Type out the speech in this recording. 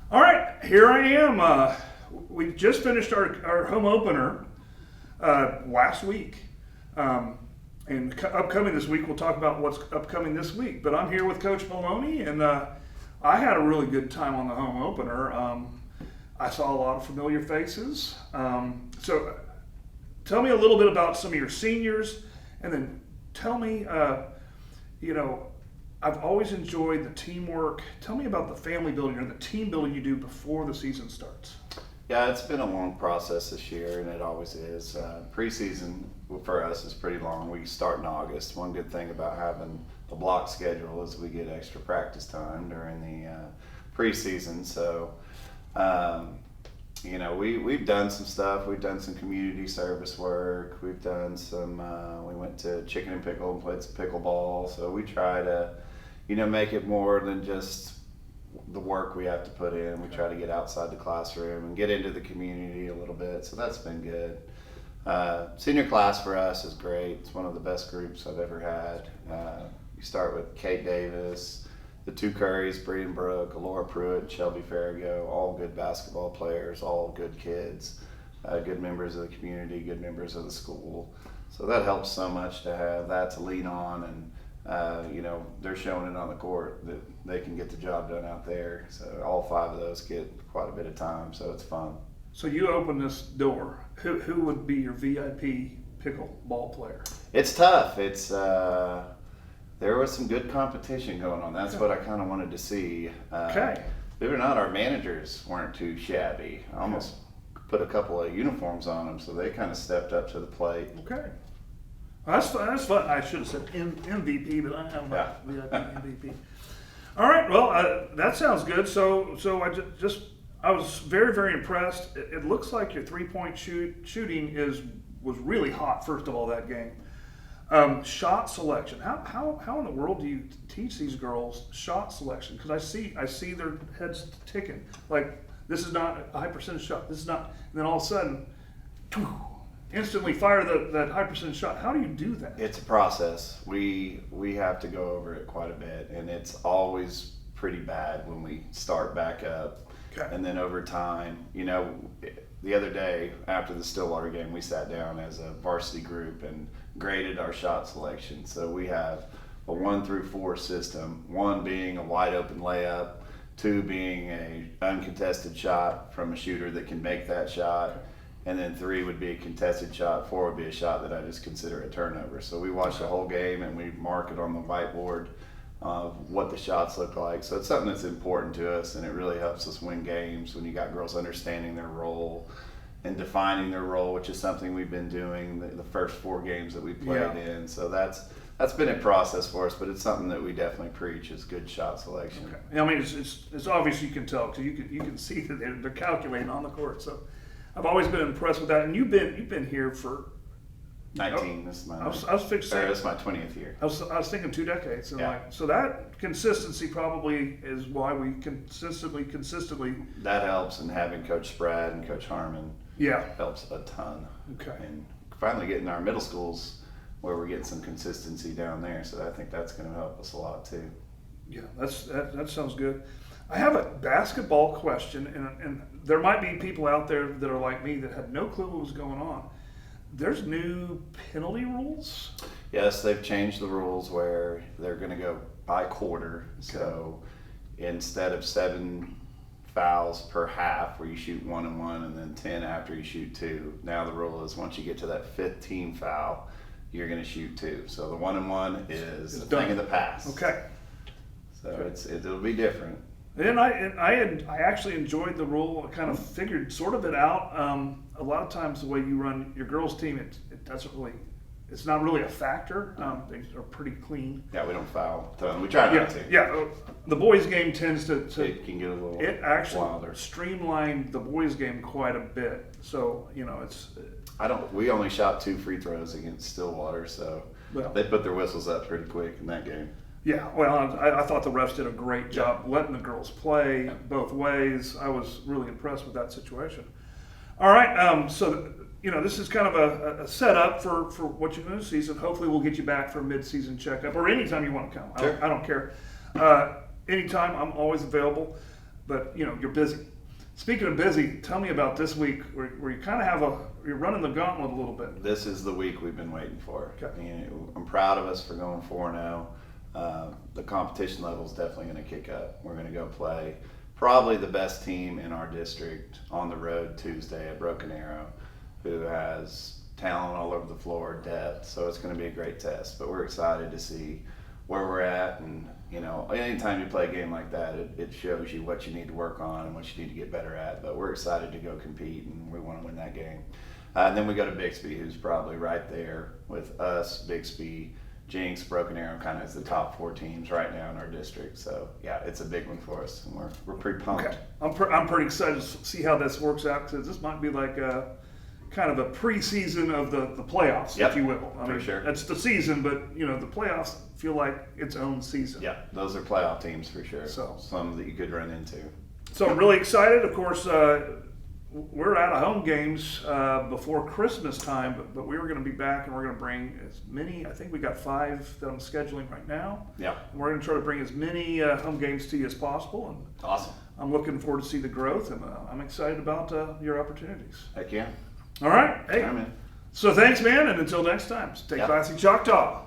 All right, here I am. We just finished our home opener last week. And upcoming this week, we'll talk about what's upcoming this week. But I'm here with Coach Maloney, and I had a really good time on the home opener. I saw a lot of familiar faces. So tell me a little bit about some of your seniors, and then tell me, I've always enjoyed the teamwork. Tell me about the family building or the team building you do before the season starts. Yeah, it's been a long process this year, and it always is. Preseason for us is pretty long. We start in August. One good thing about having a block schedule is we get extra practice time during the preseason. So, we've done some stuff. We've done some community service work. We've done some, we went to Chicken and Pickle and played some pickleball. So we try to, make it more than just the work we have to put in. We try to get outside the classroom and get into the community a little bit. So that's been good. Senior class for us is great. It's one of the best groups I've ever had. You start with Kate Davis, the two Currys, Breeden Brooke, Laura Pruitt, Shelby Farrago, all good basketball players, all good kids, good members of the community, good members of the school. So that helps so much to have that to lean on, and they're showing it on the court that they can get the job done out there. So all five of those get quite a bit of time, so it's fun. So you open this door. Who would be your VIP pickleball player? It's tough. It's there was some good competition going on. That's what I kind of wanted to see. Okay. Believe it or not, our managers weren't too shabby. I almost put a couple of uniforms on them, so they kind of stepped up to the plate. Okay. That's fun. I should have said MVP, but I am not VIP MVP. All right. Well, that sounds good. So I was very, very impressed. It looks like your three-point shooting was really hot. First of all, that game. Shot selection. How in the world do you teach these girls shot selection? Because I see their heads ticking. Like, this is not a high percentage shot. This is not. And then all of a sudden, instantly fire that high percentage shot. How do you do that? It's a process. We have to go over it quite a bit, and it's always pretty bad when we start back up. Okay. And then over time, the other day after the Stillwater game, we sat down as a varsity group and graded our shot selection. So we have a 1 through 4 system, 1 being a wide open layup, 2 being a uncontested shot from a shooter that can make that shot, and then 3 would be a contested shot, 4 would be a shot that I just consider a turnover. So we watch the whole game and we mark it on the whiteboard of what the shots look like. So it's something that's important to us, and it really helps us win games when you got girls understanding their role and defining their role, which is something we've been doing the first 4 games that we played in. So that's been a process for us, but it's something that we definitely preach is good shot selection. Okay. I mean, it's obvious you can tell because you can see that they're calculating on the court. So I've always been impressed with that. And you've been here for 19. This is my this is my 20th year. I was thinking 2 decades, and Yeah. so that consistency probably is why we consistently. That helps, and having Coach Spratt and Coach Harmon Yeah. helps a ton. Okay. And finally getting our middle schools where we're getting some consistency down there, so I think that's going to help us a lot too. Yeah, that sounds good. I have a basketball question, and there might be people out there that are like me that had no clue what was going on. There's new penalty rules? Yes, they've changed the rules where they're going to go by quarter. So instead of 7 fouls per half where you shoot 1 and 1 and then 10 after you shoot 2, now the rule is once you get to that 5th team foul, you're going to shoot 2. So the 1 and 1 is a thing of the past. Okay. So it'll be different. And I actually enjoyed the rule. I kind of figured sort of it out. A lot of times the way you run your girls' team, it doesn't really, it's not really a factor. They are pretty clean. Yeah, we don't foul. We try not to. Yeah, the boys' game tends to It can get a little it actually wilder. Streamlined the boys' game quite a bit. So it's. We only shot 2 free throws against Stillwater, so they put their whistles up pretty quick in that game. Yeah, well, I thought the refs did a great job letting the girls play both ways. I was really impressed with that situation. All right, so this is kind of a setup for what you're going to season. Hopefully, we'll get you back for a mid-season checkup or anytime you want to come. Sure. I don't care. Anytime, I'm always available. But you're busy. Speaking of busy, tell me about this week where you kind of you're running the gauntlet a little bit. This is the week we've been waiting for. Okay. I'm proud of us for going 4-0. The competition level is definitely going to kick up. We're going to go play probably the best team in our district on the road Tuesday at Broken Arrow, who has talent all over the floor, depth. So it's going to be a great test. But we're excited to see where we're at, and anytime you play a game like that, it shows you what you need to work on and what you need to get better at. But we're excited to go compete, and we want to win that game. And then we go to Bixby, who's probably right there with us, Bixby, Jinx, Broken Arrow, kind of as the top 4 teams right now in our district. So yeah, it's a big one for us, and we're pretty pumped. Okay. I'm pretty excited to see how this works out, because this might be like kind of a preseason of the playoffs, Yep, if you will. for sure. It's the season, but the playoffs feel like its own season. Yeah, those are playoff teams for sure. So some that you could run into. So I'm really excited. Of course, we're out of home games before Christmas time, but we were going to be back, and we're going to bring as many. I think we got 5 that I'm scheduling right now. Yeah. And we're going to try to bring as many home games to you as possible. And Awesome. I'm looking forward to see the growth, and I'm excited about your opportunities. Heck yeah. All right. Hey. All right, man. So thanks, man, and until next time, stay Yep. classy, Choctaw.